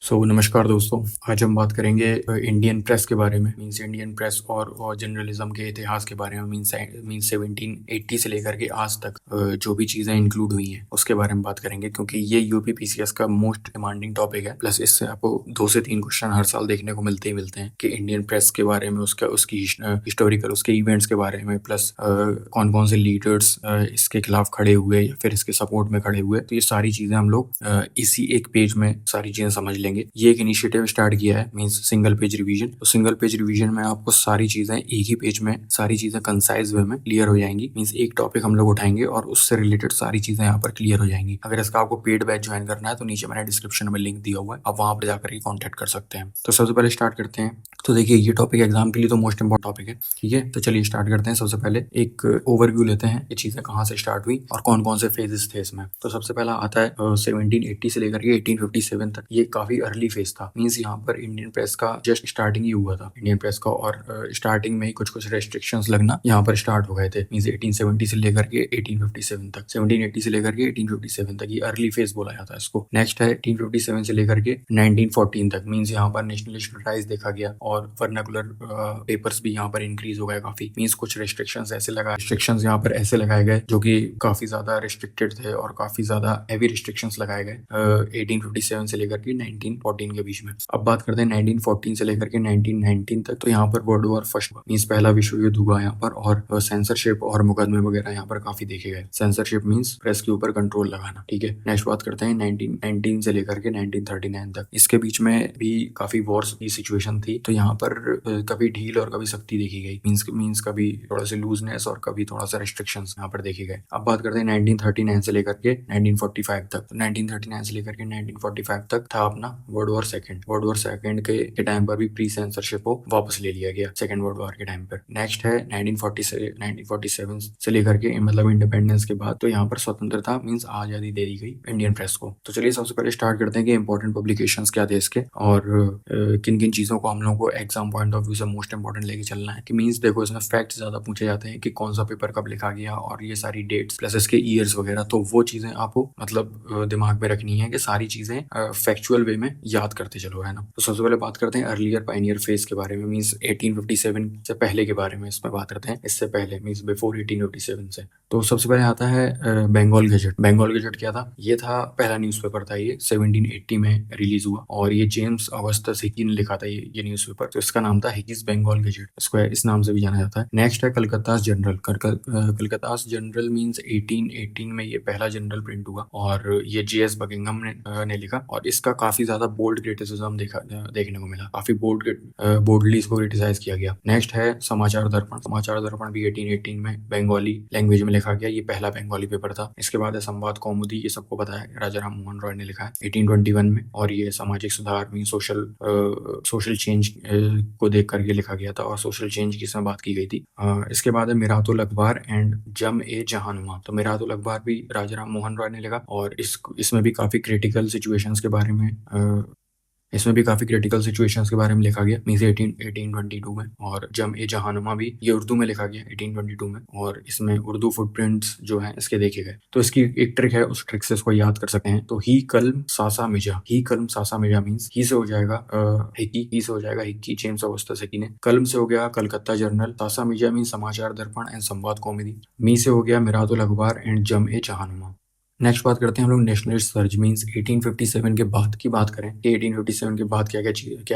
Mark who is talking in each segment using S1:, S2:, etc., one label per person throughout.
S1: नमस्कार दोस्तों। आज हम बात करेंगे इंडियन प्रेस के बारे में। मीन्स इंडियन प्रेस और जर्नलिज्म के इतिहास के बारे में। मीन्स 1780 से लेकर के आज तक जो भी चीज़ें इंक्लूड हुई हैं उसके बारे में बात करेंगे, क्योंकि ये यूपीपीसीएस का मोस्ट डिमांडिंग टॉपिक है। प्लस इससे आपको 2 से 3 क्वेश्चन हर साल देखने को मिलते हैं कि इंडियन प्रेस के बारे में, उसकी हिस्टोरिकल उसके इवेंट्स के बारे में, प्लस कौन कौन से लीडर्स इसके खिलाफ खड़े हुए या फिर इसके सपोर्ट में खड़े हुए। तो ये सारी चीज़ें हम लोग इसी एक पेज में सारी चीज़ें समझ लेंगे। ये एक इनिशिएटिव स्टार्ट किया है, मींस सिंगल पेज रिवीजन। तो सिंगल पेज रिवीजन में आपको सारी चीजें एक ही पेज में, सारी चीजें कंसाइज वे में क्लियर हो जाएंगी। मींस एक टॉपिक हम लोग उठाएंगे और उससे रिलेटेड सारी चीजें यहाँ पर क्लियर हो जाएंगी। अगर इसका आपको पेड बैच ज्वाइन करना है तो नीचे मैंने डिस्क्रिप्शन में लिंक दिया हुआ है, आप वहां पर जाकर ही कॉन्टेक्ट कर सकते हैं। तो सबसे पहले स्टार्ट करते हैं। तो देखिए, ये टॉपिक एग्जाम के लिए तो मोस्ट इंपॉर्टेंट टॉपिक है, ठीक है। तो चलिए स्टार्ट करते हैं। सबसे पहले एक ओवरव्यू लेते हैं, ये चीजें कहाँ से स्टार्ट हुई और कौन कौन से फेजेस थे इसमें। तो सबसे पहला आता है 1780 से लेकर के 1857 तक। ये काफी अर्ली फेज था। मींस यहाँ पर इंडियन प्रेस का जस्ट स्टार्टिंग ही हुआ था इंडियन प्रेस का, और स्टार्टिंग में ही कुछ कुछ रेस्ट्रिक्शंस लगना यहाँ पर स्टार्ट हो गए थे। मींस 1870 से लेकर के 1857 तक, 1780 से लेकर के 1857 तक, ये अर्ली फेज बोला जाता है इसको। नेक्स्ट है 1857 से लेकर के 1914 तक। मींस यहाँ पर नेशनलिस्ट राइज देखा गया और वर्नाकुलर पेपर्स भी यहाँ पर इंक्रीज हो गए काफी। मींस कुछ रेस्ट्रिक्शंस यहाँ पर ऐसे लगाए गए जो कि काफी ज्यादा रिस्ट्रिक्टेड थे और काफी ज्यादा हैवी रिस्ट्रिक्शंस लगाए गए 1857 से लेकर के 1914 के बीच में। अब बात करते हैं 1914 से लेकर के 1919 तक। तो यहाँ पर वर्ल्ड वॉर फर्स्ट मींस पहला विश्व युद्ध हुआ यहाँ पर, और सेंसरशिप और मुकदमे वगैरह यहाँ पर काफी देखे गए। सेंसरशिप मींस प्रेस के ऊपर कंट्रोल लगाना, ठीक है। नेक्स्ट बात करते हैं 1919 से लेकर के 1939 तक। इसके बीच में भी काफी वॉर्स की सिचुएशन थी। तो यहाँ पर कभी ढील और कभी सख्ती देखी गई। मींस कभी थोड़ा सा लूजनेस और कभी थोड़ा सा रेस्ट्रिक्शंस यहाँ पर देखे गए। अब बात करते हैं 1939 से लेकर के 1945 तक। 1939 से लेकर के 1945 तक था अपना world war second. World war second के टाइम पर भी प्री सेंसरशिप को वापस ले लिया गया सेकंड वर्ल्ड वॉर के टाइम पर। नेक्स्ट है 1947 से लेकर के मतलब इंडिपेंडेंस के बाद। तो यहाँ पर स्वतंत्रता मींस आजादी दे दी गई इंडियन प्रेस को। तो चलिए सबसे पहले स्टार्ट करते हैं कि इंपॉर्टेंट पब्लिकेशंस क्या थे इसके, और किन किन चीजों को हम लोगों को एग्जाम पॉइंट ऑफ व्यू से मोस्ट इंपॉर्टेंट लेके चलना है। कि मींस देखो, इसमें फैक्ट ज्यादा पूछे जाते हैं कि कौन सा पेपर कब लिखा गया और ये सारी डेट्स प्लस इसके ईयर्स वगैरह। तो वो चीजें आपको मतलब दिमाग में रखनी है कि सारी चीजें फैक्चुअल वे में याद करते चलो, है ना। तो सबसे पहले बात करते हैं अर्लियर पायनियर फेज के बारे में, मींस 1857 से पहले के बारे में इसमें बात करते हैं। इससे पहले मींस बिफोर 1857 से। तो सबसे पहले आता है बंगाल गजट। बंगाल गजट क्या था? ये था पहला न्यूज़पेपर था, ये 1780 में रिलीज हुआ और ये जेम्स ऑगस्टस हिकी ने लिखा था ये न्यूज़पेपर। तो इसका नाम था हिकीज बंगाल गजट, इसको इस नाम से भी जाना जाता है। नेक्स्ट है Calcutta general. Calcutta general means 1818 में ये पहला जनरल प्रिंट हुआ और ये जेएस बकिंगम ने लिखा, और इसका काफी ज्यादा बोल्ड क्रिटिसिज्म देखने को मिला। काफी बोल्डली इसको क्रिटिसाइज किया गया। नेक्स्ट है समाचार दर्पण। समाचार दर्पण भी 1818 में बंगाली लैंग्वेज में लिखा गया, ये पहला बंगाली पेपर था। इसके बाद है संवाद कौमुदी, ये सबको पता है, राजा राम मोहन रॉय ने लिखा है 1821 में, और ये सामाजिक सुधार में सोशल चेंज को देख करके लिखा गया था और सोशल चेंज की इसमें बात की गई थी। इसके बाद है मिरातुल अखबार एंड जम ए जहानुमा। तो मिरातुल अखबार भी राजा राम मोहन रॉय ने लिखा, और इसमें भी काफी क्रिटिकल सिचुएशंस के बारे में लिखा गया मींस 1822 में। और जम ए जहानुमा भी ये उर्दू में लिखा गया 1822 में, और इसमें उर्दू फुटप्रिंट्स जो हैं इसके देखे गए। तो इसकी एक ट्रिक है, उस ट्रिक से इसको याद कर सकते हैं। तो ही कलम सासा मिजा मींस ही से हो जाएगा हिक्की जेम्स ऑगस्टस हिक्की ने। कलम से हो गया कलकत्ता जर्नल, सासा मिजा मींस समाचार दर्पण एंड संवाद कौमुदी, मी से हो गया मिरातुल अखबार एंड जम ए जहानुमा। नेक्स्ट बात करते हैं हम लोग नेशनलिस्ट सर्ज मींस 1857 के बाद की बात करें कि 1857 के बाद क्या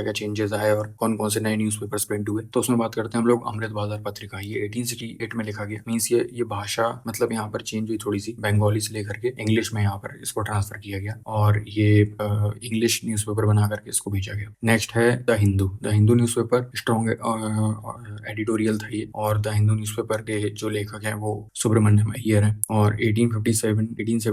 S1: क्या चेंजेस आए और कौन कौन से नए न्यूज़पेपर्स प्रिंट हुए। तो उसमें बात करते हैं हम लोग अमृत बाजार पत्रिका, ये 1868 में लिखा गया। मींस ये भाषा मतलब यहाँ पर चेंज हुई थोड़ी सी, बंगाली से लेकर के इंग्लिश में यहाँ पर इसको ट्रांसफर किया गया और ये इंग्लिश न्यूज़पेपर बना करके इसको भेजा गया। नेक्स्ट है the Hindu newspaper, strong editorial था ये, और द हिंदू न्यूज़पेपर के जो लेखक हैं वो सुब्रमण्यम अय्यर है, और 1878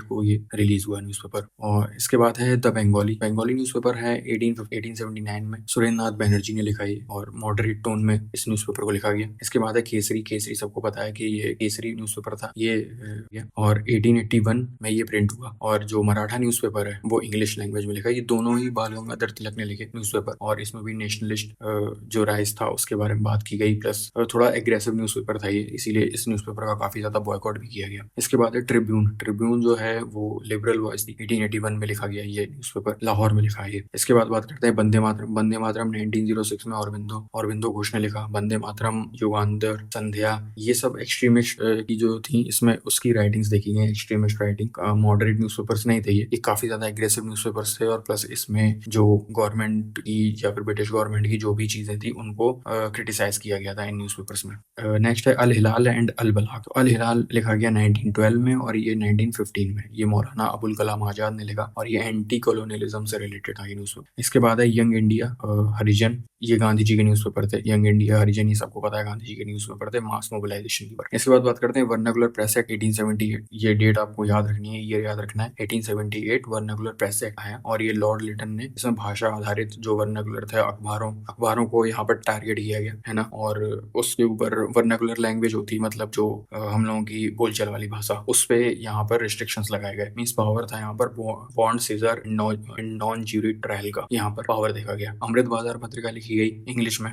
S1: को ये रिलीज हुआ न्यूज़पेपर। और इसके बाद है द बंगाली न्यूज़पेपर है 1879 में, सुरेंद्र नाथ बैनर्जी ने लिखा है और मॉडरेट टोन में इस न्यूज़पेपर को लिखा गया। इसके बाद है केसरी सबको पता है कि ये केसरी न्यूज़पेपर था ये, और 1881 में ये प्रिंट हुआ। और जो मराठा न्यूज़पेपर है वो इंग्लिश लैंग्वेज में लिखा है। ये दोनों ही बाल गंगाधर तिलक ने लिखे न्यूज़पेपर, और इसमें भी नेशनलिस्ट जो राइज था उसके बारे में बात की गई, प्लस थोड़ा एग्रेसिव न्यूज़पेपर था ये, इसीलिए इस न्यूज़पेपर का काफी ज्यादा बॉयकॉट भी किया गया। इसके बाद है ट्रिब्यून ट्रिब्यून जो है वो लिबरल वॉइस थी, 1881 में लिखा गया ये न्यूज़पेपर, लाहौर में लिखा है ये। इसके बाद बात करते हैं वंदे मातरम। वंदे मातरम 1906 में अरबिंदो घोष ने लिखा। वंदे मातरम, युगांधर, संध्या, ये सब एक्सट्रीमिस्ट की जो थी, इसमें उसकी राइटिंग्स देखी गई, एक्सट्रीमिस्ट राइटिंग। मॉडरेट न्यूज़पेपर्स नहीं थे ये काफी ज्यादा एग्रेसिव न्यूज़पेपर्स थे, और प्लस इसमें जो गवर्नमेंट की या फिर ब्रिटिश गवर्नमेंट की जो भी चीजें थी उनको क्रिटिसाइज किया गया था इन न्यूज़पेपर्स में। नेक्स्ट है अल हिलाल एंड अल बलाग। अल हिलाल लिखा गया 1912 में और ये 1915 में। ये मौलाना अबुल कलाम आजाद ने लिखा और ये एंटी कॉलोनियलिज्म से रिलेटेड था ये न्यूज़पेपर। इसके बाद है यंग इंडिया, हरिजन, ये गांधी जी के न्यूज़पेपर थे। यंग इंडिया, हरिजन, ये सबको पता है गांधी जी के न्यूज़पेपर थे मास मोबिलाइजेशन की। इसके बाद बात करते हैं वर्नाकुलर प्रेस एक्ट 1878। ये डेट आपको याद रखनी है, ये याद रखना है। 1878 वर्नाकुलर प्रेस एक्ट आया और ये लॉर्ड लिटन ने इसमें भाषा आधारित जो वर्नाकुलर थे अखबारों को यहाँ पर टारगेट किया गया है ना, और उसके ऊपर वर्नाकुलर लैंग्वेज होती, मतलब जो हम लोगों की बोलचाल वाली भाषा, उस पे यहाँ पर रिस्ट्रिक्शंस लगाए गए। मींस पावर था यहाँ पर bond seizure non jury trial का, यहाँ पर पावर देखा गया। अमृत बाजार पत्रिका लिखी गई इंग्लिश में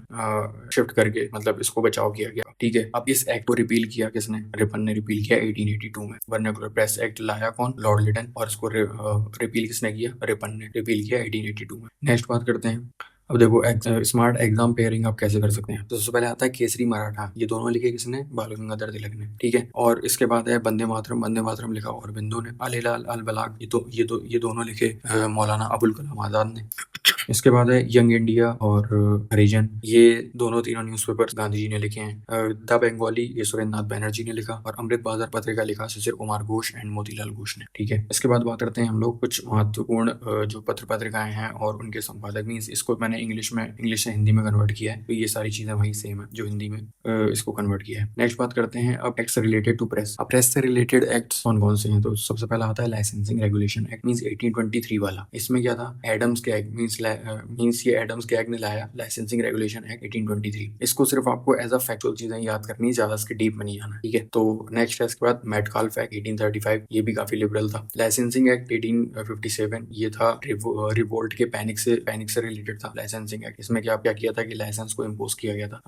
S1: शिफ्ट करके, मतलब इसको बचाव किया गया। ठीक है, अब इस एक्ट को रिपील किया किसने? रिपन ने रिपील किया 1882 में। वर्नाकुलर प्रेस एक्ट लाया कौन? लॉर्ड लिटन। और इसको रिपील किसने किया? रिपन ने रिपील किया 1882 में। नेक्स्ट बात करते हैं, अब देखो स्मार्ट एग्जाम पेयरिंग आप कैसे कर सकते हैं। तो सबसे पहले आता है केसरी मराठा, ये दोनों लिखे किसने? बाल गंगाधर तिलक ने। ठीक है, और इसके बाद है वंदे मातरम। वंदे मातरम लिखा अरबिंदो ने। अल हिलाल, अल बलाग, ये दोनों लिखे मौलाना अबुल कलाम आजाद ने। इसके बाद है यंग इंडिया और हरिजन, ये तीनों न्यूज़पेपर्स गांधी जी ने लिखे हैं। द बंगाली, ये सुरेंद्र नाथ बैनर्जी ने लिखा, और अमृत बाजार पत्रिका लिखा शिशिर कुमार घोष एंड मोतीलाल घोष ने। ठीक है, इसके बाद बात करते हैं हम लोग कुछ महत्वपूर्ण जो पत्र पत्रिकाएं हैं और उनके संपादक। मीन्स इसको मैंने इंग्लिश से हिंदी में कन्वर्ट किया है, तो ये सारी चीजें वही सेम है जो हिंदी में इसको कन्वर्ट किया है। नेक्स्ट बात करते हैं अब एक्ट्स रिलेटेड टू प्रेस। अब प्रेस से रिलेटेड एक्ट्स कौन कौन से हैं? तो सबसे पहला आता है लाइसेंसिंग रेगुलेशन एक्ट, मीन्स 1823 वाला। इसमें क्या था? एडम्स के एक्ट, मीन्स ये एडम्स के एक्ट ने लाया लाइसेंसिंग रेगुलेशन एक्ट 1823। इसको सिर्फ आपको एज अ फैक्चुअल चीजें याद करनी है, ज्यादा इसके डीप में नहीं आना। ठीक है, तो नेक्स्ट है इसके बाद मेटकाल्फ एक्ट 1835, ये भी काफी लिबरल था। लाइसेंसिंग एक्ट 1857, ये था रिवोल्ट के पैनिक से रिलेटेड था लाइसेंसिंग एक्ट। इसमें क्या किया था कि लाइसेंस को इम्पोज किया गया था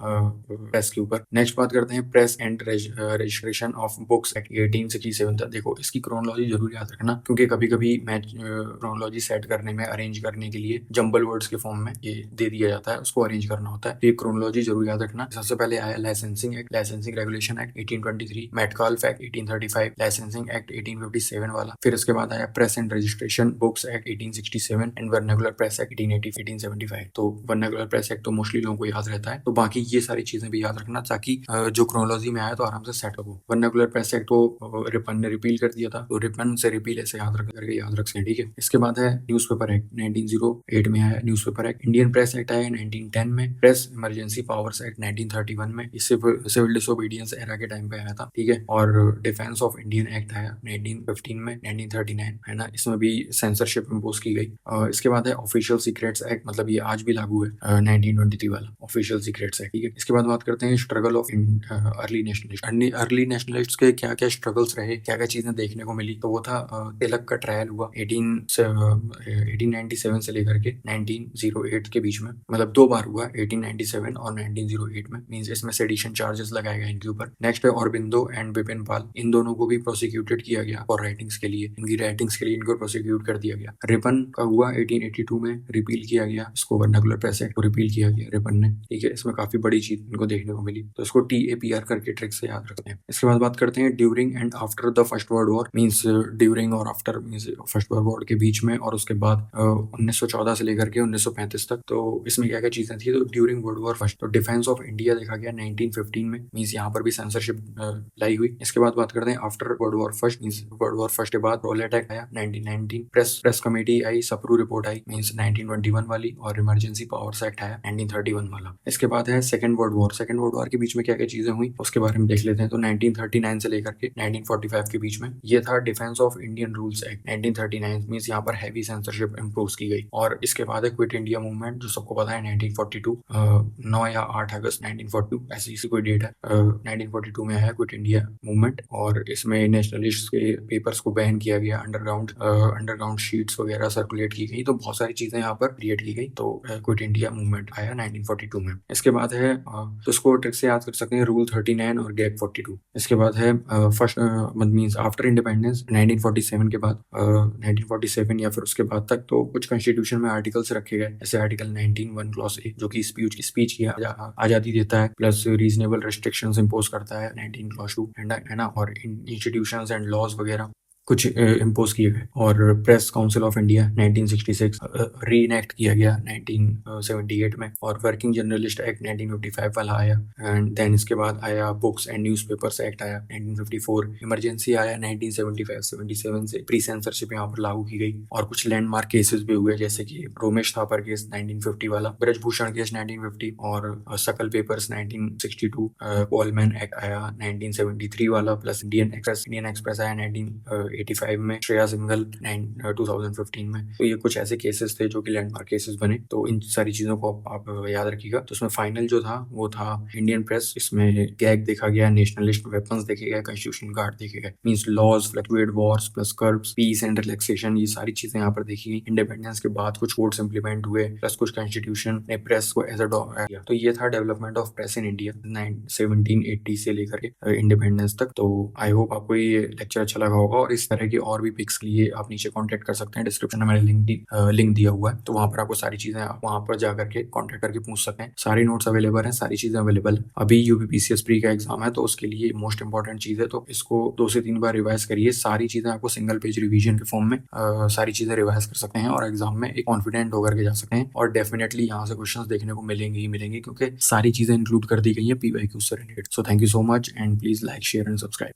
S1: प्रेस के ऊपर। नेक्स्ट बात करते हैं press and registration of books act 1867 था। देखो इसकी क्रोनोलॉजी जरूर याद रखना, क्योंकि कभी कभी मैं क्रोनोलॉजी सेट करने में, अरेंज करने के लिए जंबल वर्ड्स के फॉर्म में ये दे दिया जाता है, उसको अरेंज करना होता है। तो ये क्रोनोलॉजी जरूर याद रखना। सबसे पहले आया licensing act, licensing regulation act 1823, Metcalfe act 1835, licensing act 1857 वाला। फिर इसके बाद आया press and registration books act 1867 and vernacular press act 1875। तो वर्नाकुलर प्रेस एक्ट तो मोस्टली लोगों को याद रहता है, तो बाकी ये सारी चीजें भी याद रखना, ताकि जो क्रोनोलॉजी में आया तो आराम से सेट हो। वर्नाकुलर प्रेस एक्ट को रिपन ने रिपील कर दिया था, तो रिपन से रिपील ऐसे याद रख सकते हैं। ठीक है, इसके बाद है न्यूज़पेपर एक्ट 1908 में आया newspaper act. Indian press act आया 1910 में। प्रेस इमरजेंसी पावर्स एक्ट 1931 में, इससे सिविल डिसोबीडियंस एरा के टाइम पे आया था। ठीक है, और डिफेंस ऑफ इंडियन एक्ट आया 1915 में। 1939 है ना, इसमें भी सेंसरशिप इम्पोज की गई। इसके बाद है ऑफिशियल सीक्रेट्स एक्ट, मतलब ये आज भी लागू है, 1923 वाला ऑफिशियल सीक्रेट्स एक्ट। ठीक है, इसके बाद बात करते हैं स्ट्रगल ऑफ अर्ली नेशनलिस्ट के क्या क्या स्ट्रगल्स रहे, क्या क्या चीजें देखने को मिली। तो वो था तिलक का ट्रायल हुआ 1897 से लेकर के 1908 के बीच में, मतलब 2 बार हुआ, 1897 और 1908 में। मींस इसमें सेडिशन चार्जेस लगाए गए इनके ऊपर। नेक्स्ट है औरबिंदो एंड बिपिन पाल, इन दोनों को भी प्रोसिक्यूटेड किया गया फॉर राइटिंग्स के लिए, इनकी राइटिंग्स के लिए इनको प्रोसिक्यूट कर दिया गया। रिपन का हुआ 1882 में, रिपील किया गया इसको, वर्नाकुलर प्रेस एक्ट को रिपील किया गया रिपन ने। ठीक है, इसमें काफी बड़ी चीज इनको देखने को मिली, तो इसको TAPR करके ट्रिक से याद रखते हैं। इसके बाद बात करते हैं during and after the first world war, means during और आफ्टर, मींस फर्स्ट वर्ल्ड वॉर के बीच में और उसके बाद 1914 से लेकर के 1935 तक। तो इसमें क्या क्या चीजें थी? तो ड्यूरिंग वर्ल्ड वॉर फर्स्ट, तो डिफेंस ऑफ इंडिया देखा गया 1915 में, मींस यहाँ पर भी सेंसरशिप लाई हुई। इसके बाद बात करते हैं after world war first, means world war first के बाद रोलेट एक्ट आया 1919, प्रेस कमेटी आई, सप्रू रिपोर्ट आई मींस 1921 वाली, और इमरजेंसी पावर्स एक्ट आया 1931 वाला। इसके बाद है second world war. Second world war के बीच में क्या क्या चीजें हुई उसके बारे में देख लेते हैं। तो 1939 से लेकर के 1945 के बीच में ये था defence of Indian rules act 1939, means यहाँ पर हैवी सेंसरशिप इम्पोज की गई। और इसके बाद है क्विट इंडिया मूवमेंट, जो सबको पता है 1942, 9 या 8 अगस्त 1942 ऐसी कोई डेट है। 1942 में है क्विट इंडिया मूवमेंट, और इसमें नेशनलिस्ट के पेपर्स को बैन किया गया, अंडरग्राउंड शीट्स वगैरह सर्कुलेट की गई, तो बहुत सारी चीजें यहाँ पर क्रिएट की गई। तो क्विट इंडिया मूवमेंट आया 1942 में। इसके बाद है तो इसको ट्रिक से याद कर सकते हैं, रूल 39 और गैप 42। इसके बाद है फर्स्ट मींस आफ्टर इंडिपेंडेंस 1947 के बाद, 1947 या फिर उसके बाद तक तो कुछ कॉन्स्टिट्यूशन में आर्टिकल्स रखे गए, जैसे आर्टिकल 19(1) क्लॉज ए जो कि स्पीच की आजादी देता है, प्लस रीजनेबल रिस्ट्रिक्शंस इंपोज करता है 19 क्लॉज 2, है ना, और इंस्टीट्यूशंस एंड लॉज वगैरह कुछ इम्पोज किए गए। और प्रेस काउंसिल ऑफ इंडिया 1966 री इनेक्ट किया गया 1978 में, और वर्किंग जर्नलिस्ट एक्ट 1955 वाला आया। एंड देन इसके बाद आया बुक्स एंड न्यूज़पेपर्स एक्ट आया 1954, इमरजेंसी आया 1975-77 से, प्री सेंसरशिप यहाँ पर लागू की गई, और कुछ लैंडमार्क केसेस भी हुए, जैसे कि रोमेश थापर केस 1950 वाला, ब्रजभूषण केस 1950, और सकल पेपर्स 1962, कोलमैन एक्ट आया 1973 वाला, प्लस इंडियन एक्सप्रेस आया 1985 में, श्रेया सिंघल 2015 में। तो ये कुछ ऐसे केसेस थे जो कि लैंडमार्क केसेस बने। तो इन सारी चीजों को आप याद रखिएगा। तो उसमें फाइनल जो था वो था इंडियन प्रेस, इसमें गैग देखा गया, नेशनलिस्ट वेपन्स देखे गए, कॉन्स्टिट्यूशन गार्ड देखे गए, means laws, fluctuate wars plus curbs, peace and relaxation, ये सारी चीजें यहाँ पर देखी गई। इंडिपेंडेंस के बाद कुछ कोड्स इंप्लीमेंट हुए, प्लस कुछ कॉन्स्टिट्यूशन ने प्रेस को एज अ किया। तो ये था development of press in India 1780 से लेकर के इंडिपेंडेंस तक। तो आई होप आपको ये लेक्चर अच्छा लगा होगा, और इस तरह की और भी पिक्स के लिए आप नीचे कांटेक्ट कर सकते हैं। डिस्क्रिप्शन में मैंने लिंक दिया हुआ है, तो वहां पर आपको सारी चीजें वहां पर जाकर के कांटेक्ट करके पूछ सकते हैं। सारी नोट्स अवेलेबल हैं, सारी चीजें अवेलेबल है। अभी यूपीपीसीएस प्री का एग्जाम है, तो उसके लिए मोस्ट इंपॉर्टेंट चीज है, तो इसको 2 से 3 बार रिवाइज करिए। सारी चीजें आपको सिंगल पेज रिवीजन के फॉर्म में सारी चीजें रिवाइज कर सकते हैं, और एग्जाम में एक कॉन्फिडेंट होकर के जा सकते हैं। और डेफिनेटली यहाँ से क्वेश्चंस देखने को मिलेंगे ही मिलेंगे, क्योंकि सारी चीजें इंक्लूड कर दी गई है पीवाईक्यू से related. So thank you so much, and please like, share and subscribe.